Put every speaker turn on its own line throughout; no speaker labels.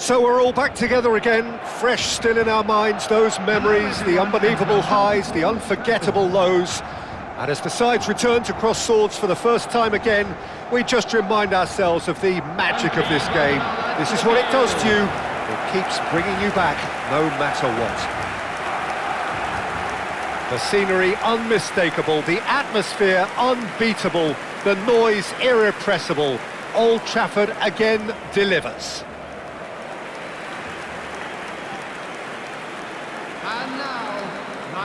So we're all back together again, fresh still in our minds, those memories, the unbelievable highs, the unforgettable lows. And as the sides return to cross swords for the first time again, we just remind ourselves of the magic of this game. This is what it does to you. It keeps bringing you back, no matter what. The scenery unmistakable, the atmosphere unbeatable, the noise irrepressible. Old Trafford again delivers.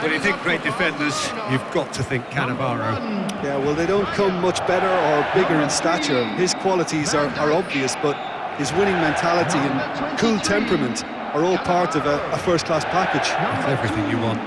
When you think great defenders, you've got to think Cannavaro.
Yeah, well, they don't come much better or bigger in stature. His qualities are obvious, but his winning mentality and cool temperament are all part of a first-class package.
That's everything you want.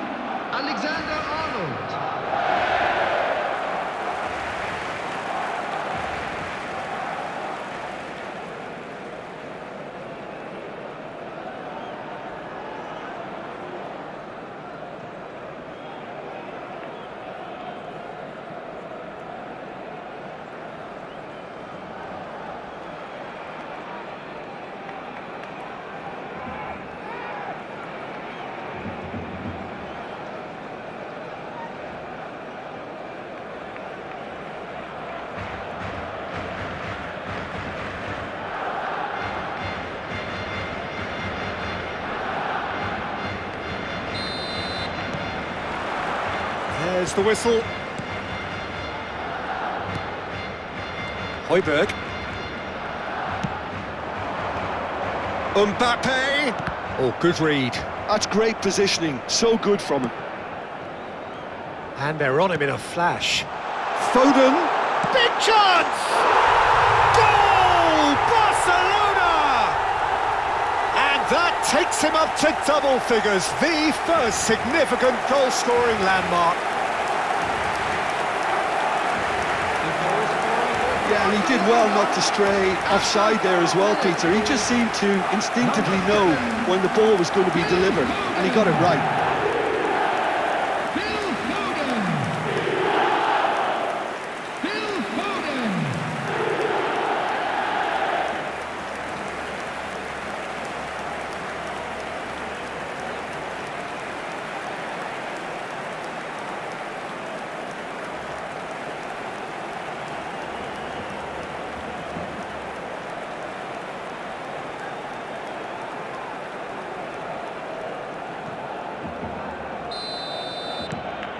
There's the whistle. Højbjerg. Mbappe. Oh, good read.
That's great positioning, so good from him.
And they're on him in a flash. Foden. Big chance! Goal! Barcelona! And that takes him up to double figures, the first significant goal-scoring landmark.
Yeah, and he did well not to stray offside there as well, Peter. He just seemed to instinctively know when the ball was going to be delivered, and he got it right.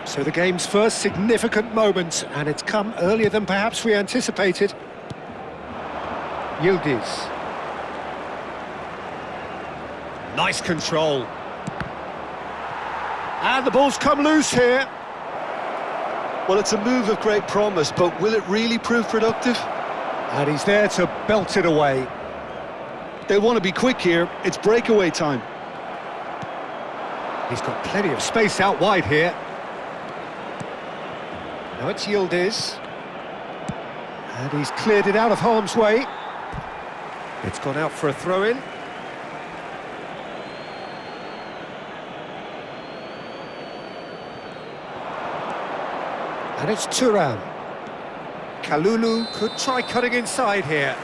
So the game's first significant moment, and it's come earlier than perhaps we anticipated. Yildiz. Nice control. And the ball's come loose here.
Well, it's a move of great promise, but will it really prove productive?
And he's there to belt it away.
They want to be quick here. It's breakaway time.
He's got plenty of space out wide here. Now it's Yildiz. And he's cleared it out of harm's way. It's gone out for a throw-in. And it's Thuram. Kalulu could try cutting inside here.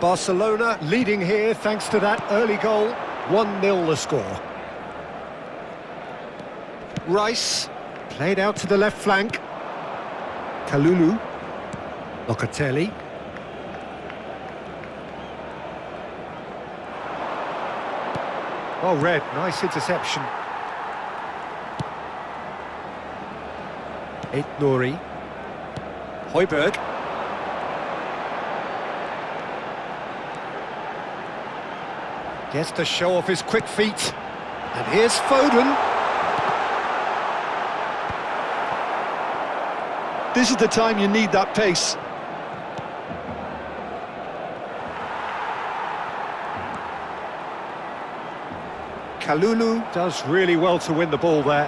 Barcelona leading here thanks to that early goal. 1-0 the score. Rice, played out to the left flank. Kalulu. Locatelli. Oh, Red, nice interception. Nouri. Højbjerg. Gets to show off his quick feet. And here's Foden.
This is the time you need that pace.
Kalulu does really well to win the ball there.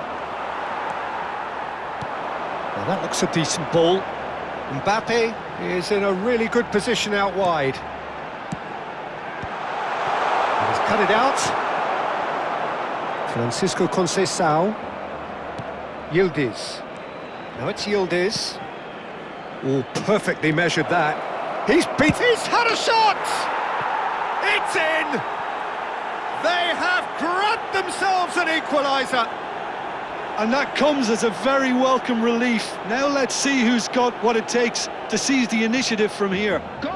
Well, that looks a decent ball. Mbappe is in a really good position out wide. He's cut it out. Francisco Conceição. Yildiz. Now it's Yildiz. Oh, perfectly measured that. He's had a shot! It's in! They have grabbed themselves an equalizer.
And that comes as a very welcome relief. Now let's see who's got what it takes to seize the initiative from here.
Goal!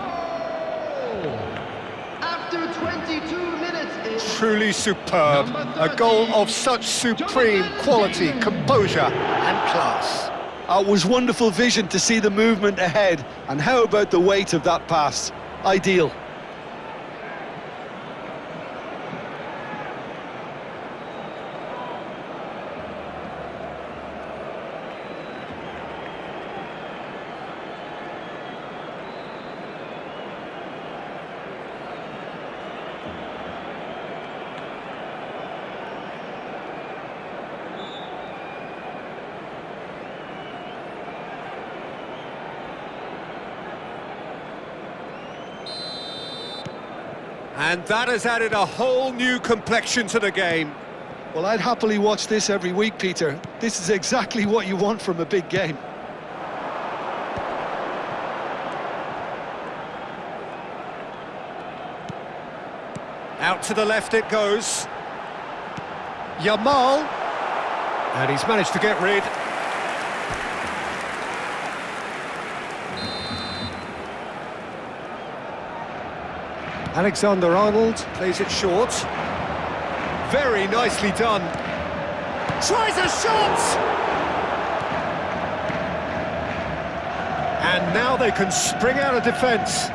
After 22 minutes is
Truly superb. A goal of such supreme quality, composure and class.
It was wonderful vision to see the movement ahead. And how about the weight of that pass? Ideal.
And that has added a whole new complexion to the game.
Well, I'd happily watch this every week, Peter. This is exactly what you want from a big game.
Out to the left it goes. Yamal. And he's managed to get rid. Alexander-Arnold plays it short. Very nicely done. Tries a shot! And now they can spring out of defence.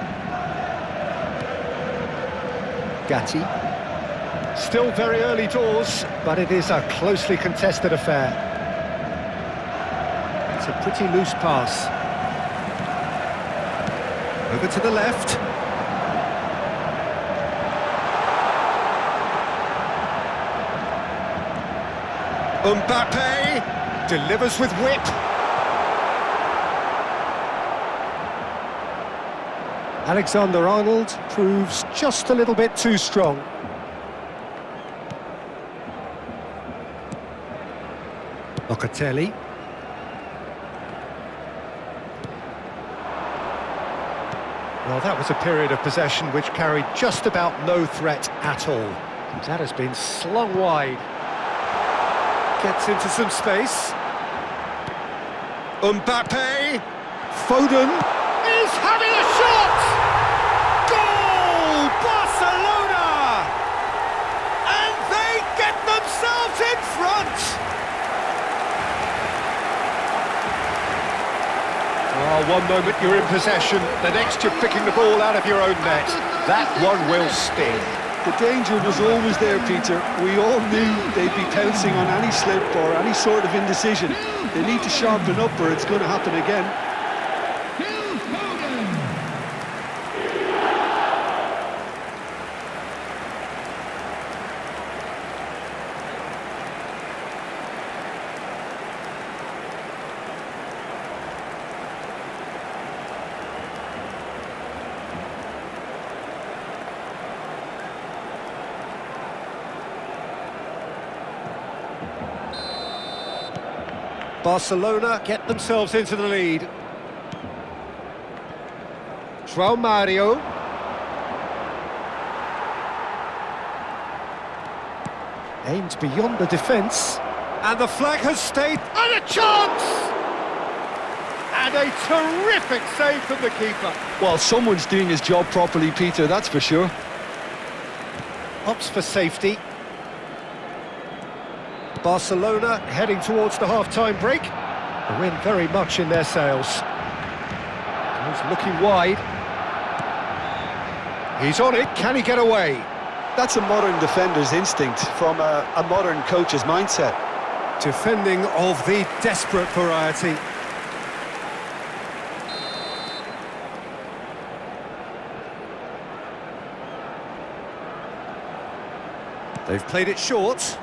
Gatti. Still very early doors, but it is a closely contested affair. It's a pretty loose pass. Over to the left. Mbappe delivers with whip. Alexander-Arnold proves just a little bit too strong. Locatelli. Well, that was a period of possession which carried just about no threat at all. That has been slung wide. Gets into some space. Mbappe. Foden is having a shot! Goal! Barcelona! And they get themselves in front! Oh, one moment you're in possession, the next you're picking the ball out of your own net. That one will sting.
The danger was always there, Peter. We all knew they'd be pouncing on any slip or any sort of indecision. They need to sharpen up or it's going to happen again.
Barcelona get themselves into the lead. João Mario. Aimed beyond the defence. And the flag has stayed. And a chance! And a terrific save from the keeper.
Well, someone's doing his job properly, Peter, that's for sure.
Opts for safety. Barcelona heading towards the half-time break. The wind very much in their sails. He's looking wide. He's on it, can he get away?
That's a modern defender's instinct from a modern coach's mindset.
Defending of the desperate variety. They've played it short.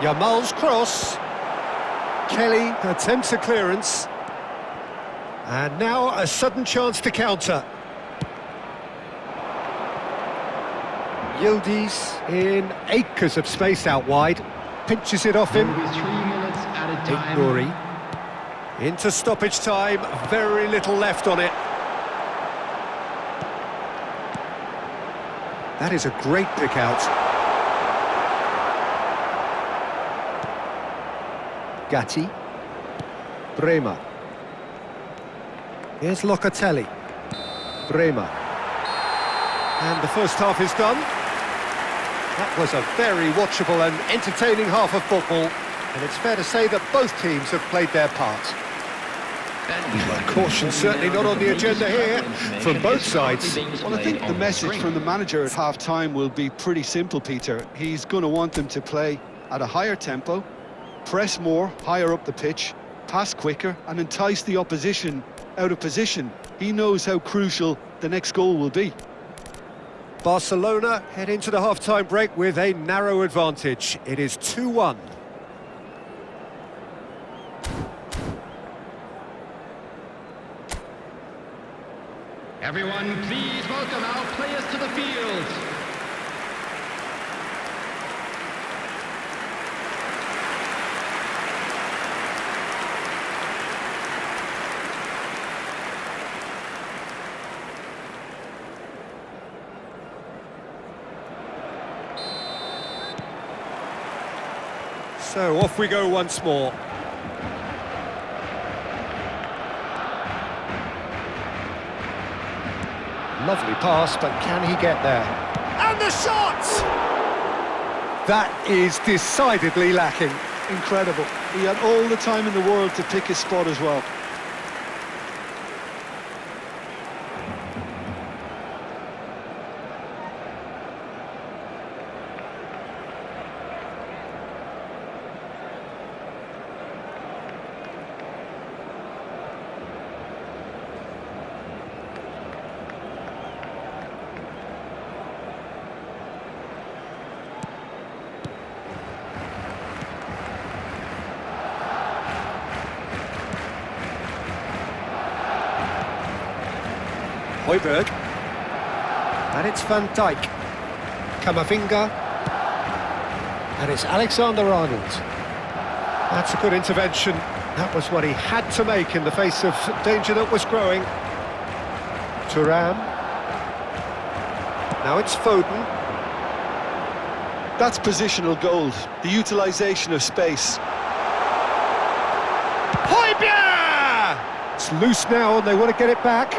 Yamal's cross. Kelly attempts a clearance. And now a sudden chance to counter. Yildiz in acres of space out wide. Pinches it off him.
There will be 3 minutes added time.
Nuri. Into stoppage time, very little left on it. That is a great pick out. Gatti. Bremer. Here's Locatelli. Bremer. And the first half is done. That was a very watchable and entertaining half of football. And it's fair to say that both teams have played their part. Caution certainly not on the agenda here from both sides.
Well, I think the message from the manager at half-time will be pretty simple, Peter. He's going to want them to play at a higher tempo, press more, higher up the pitch, pass quicker, and entice the opposition out of position. He knows how crucial the next goal will be.
Barcelona head into the half-time break with a narrow advantage. It is 2-1.
Everyone, please welcome our players to the field.
So off we go once more. Lovely pass, but can he get there? And the shot! That is decidedly lacking.
Incredible. He had all the time in the world to pick his spot as well.
Højbjerg. And it's Van Dijk. Camavinga. And it's Alexander-Arnold. That's a good intervention. That was what he had to make in the face of danger that was growing. Thuram. Now it's Foden.
That's positional gold, the utilisation of space.
Højbjerg! It's loose now and they want to get it back.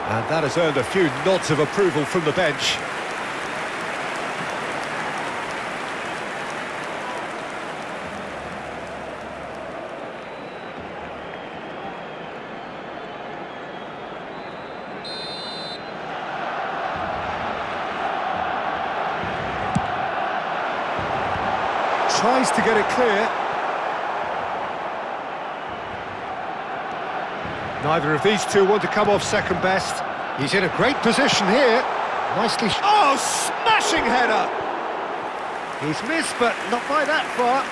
And that has earned a few nods of approval from the bench. Tries to get it clear. Neither of these two want to come off second best. He's in a great position here. Nicely... Oh, smashing header! He's missed, but not by that far.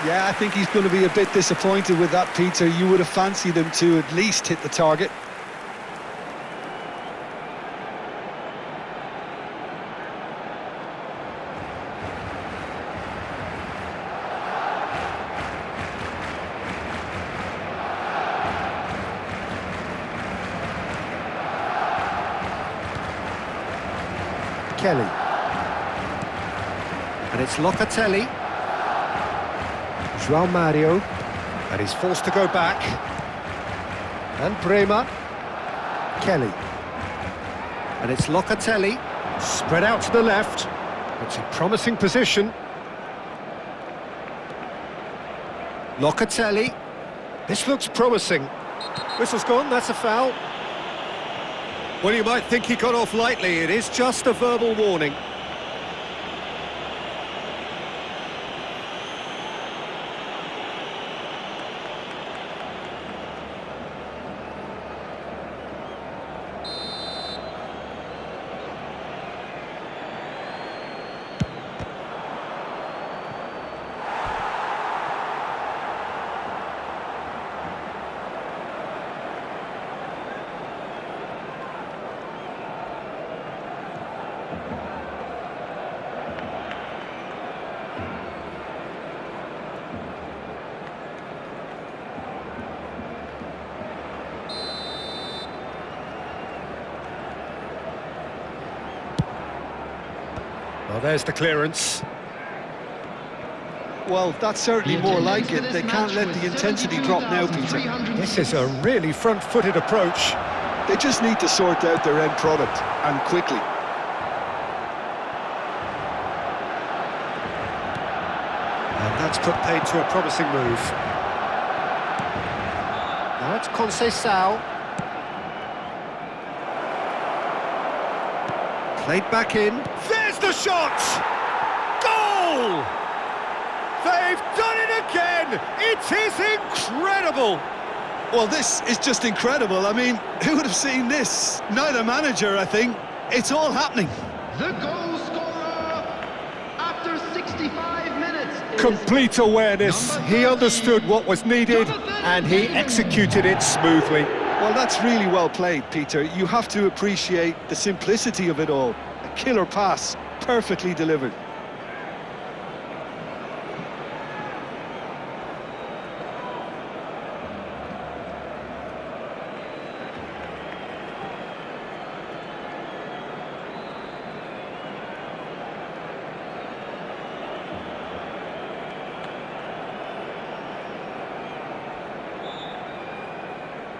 Yeah, I think he's going to be a bit disappointed with that, Peter. You would have fancied him to at least hit the target.
Kelly. And it's Locatelli. João Mario. And he's forced to go back. And Bremer. Kelly. And it's Locatelli. Spread out to the left. It's a promising position. Locatelli. This looks promising. Whistle's gone, that's a foul. Well, you might think he got off lightly. It is just a verbal warning. Well, there's the clearance.
Well, that's certainly more like it. They can't let the intensity drop now, Peter.
This is a really front-footed approach.
They just need to sort out their end product, and quickly.
And that's put paid to a promising move. Now it's Conceição. Played back in. There's the shot! Goal! They've done it again! It is incredible!
Well, this is just incredible. I mean, who would have seen this? Neither manager, I think. It's all happening.
The goal scorer after 65 minutes is
Complete awareness.
number
He
30.
understood what was needed and he executed it smoothly.
Well, that's really well played, Peter. You have to appreciate the simplicity of it all. A killer pass, perfectly delivered.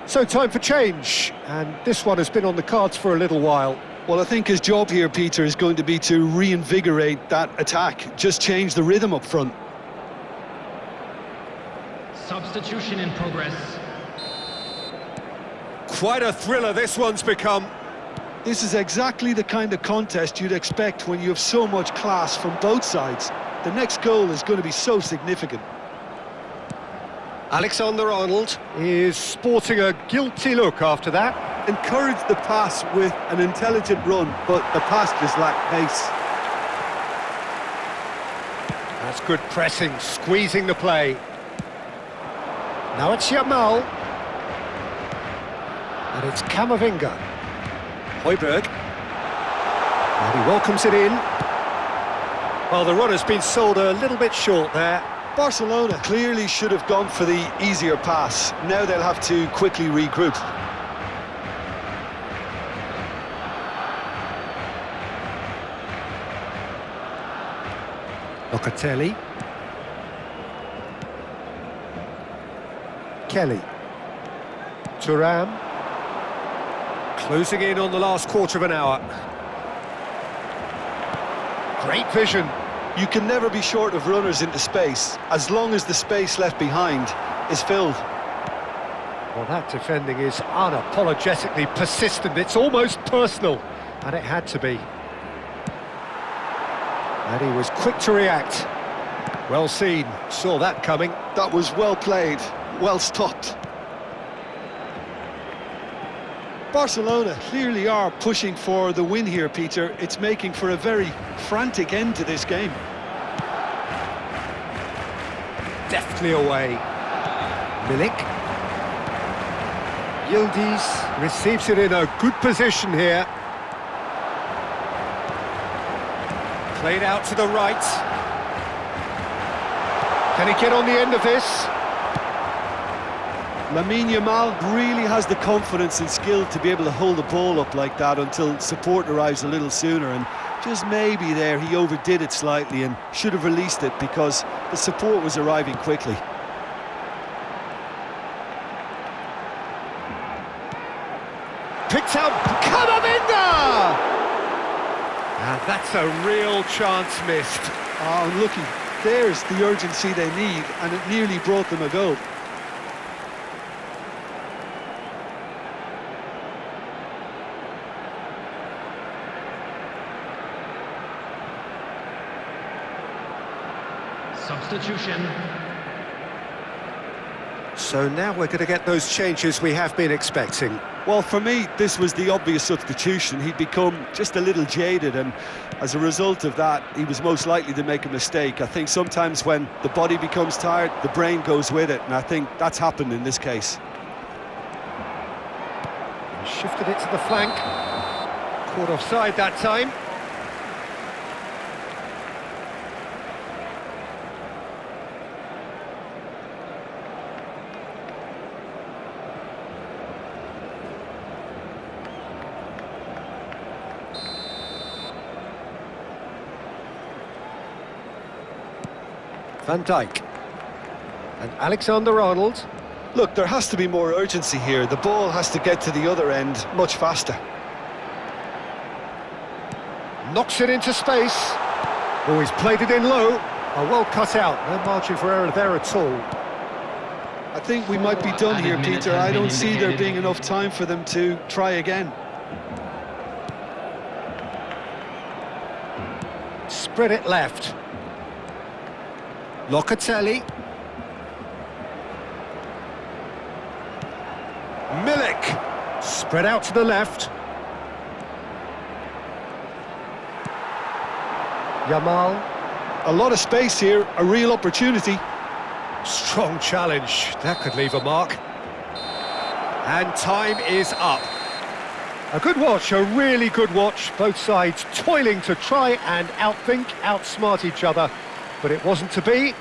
So time for change, and this one has been on the cards for a little while.
Well, I think his job here, Peter, is going to be to reinvigorate that attack. Just change the rhythm up front.
Substitution in progress.
Quite a thriller this one's become.
This is exactly the kind of contest you'd expect when you have so much class from both sides. The next goal is going to be so significant.
Alexander-Arnold is sporting a guilty look after that.
Encourage the pass with an intelligent run, but the pass just lacked pace.
That's good pressing, squeezing the play. Now it's Yamal. And it's Camavinga. Højbjerg. And he welcomes it in. Well, the run has been sold a little bit short there.
Barcelona clearly should have gone for the easier pass. Now they'll have to quickly regroup.
Locatelli. Kelly. Thuram. Closing in on the last quarter of an hour. Great vision.
You can never be short of runners into space, as long as the space left behind is filled.
Well, that defending is unapologetically persistent. It's almost personal, and it had to be. And he was quick to react. Well seen, saw that coming.
That was well played, well stopped. Barcelona clearly are pushing for the win here, Peter. It's making for a very frantic end to this game.
Deftly away. Milik. Yildiz receives it in a good position here. Played out to the right. Can he get on the end of this?
Lamine Yamal really has the confidence and skill to be able to hold the ball up like that until support arrives a little sooner, and just maybe there he overdid it slightly and should have released it because the support was arriving quickly.
Picked out Camavinga! And that's a real chance missed.
Oh, unlucky. There's the urgency they need, and it nearly brought them a goal.
Substitution.
So now we're going to get those changes we have been expecting.
Well, for me, this was the obvious substitution. He'd become just a little jaded, and as a result of that, he was most likely to make a mistake. I think sometimes when the body becomes tired, the brain goes with it, and I think that's happened in this case.
He shifted it to the flank. Caught offside that time. Van Dijk. And Alexander-Arnold.
Look, there has to be more urgency here. The ball has to get to the other end much faster.
Knocks it into space. Oh, he's played it in low. Oh, well cut out. No margin for error there at all.
I think we might be done here, Peter. I don't see there being enough time for them to try again.
Spread it left. Locatelli. Milik. Spread out to the left. Yamal.
A lot of space here, a real opportunity.
Strong challenge. That could leave a mark. And time is up. A good watch, a really good watch. Both sides toiling to try and outthink, outsmart each other. But it wasn't to be,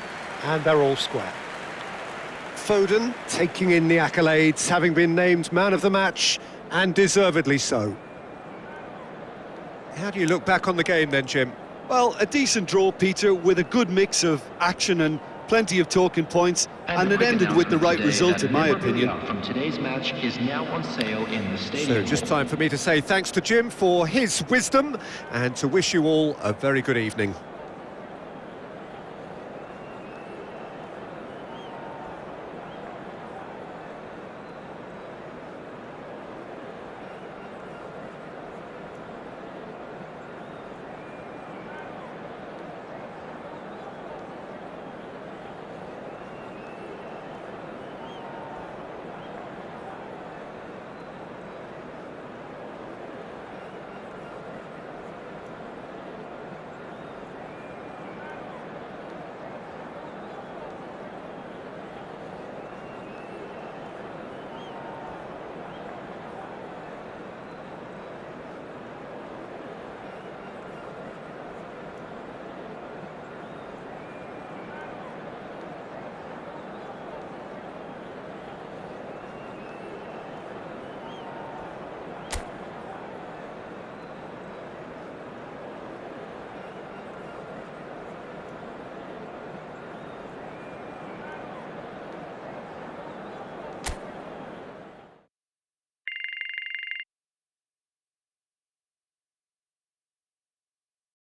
and they're all square. Foden taking in the accolades, having been named man of the match, and deservedly so. How do you look back on the game then, Jim?
Well, a decent draw, Peter, with a good mix of action and plenty of talking points, and it ended with the right result, in my opinion.
From today's match is now on sale in the stadium.
So just time for me to say thanks to Jim for his wisdom, and to wish you all a very good evening.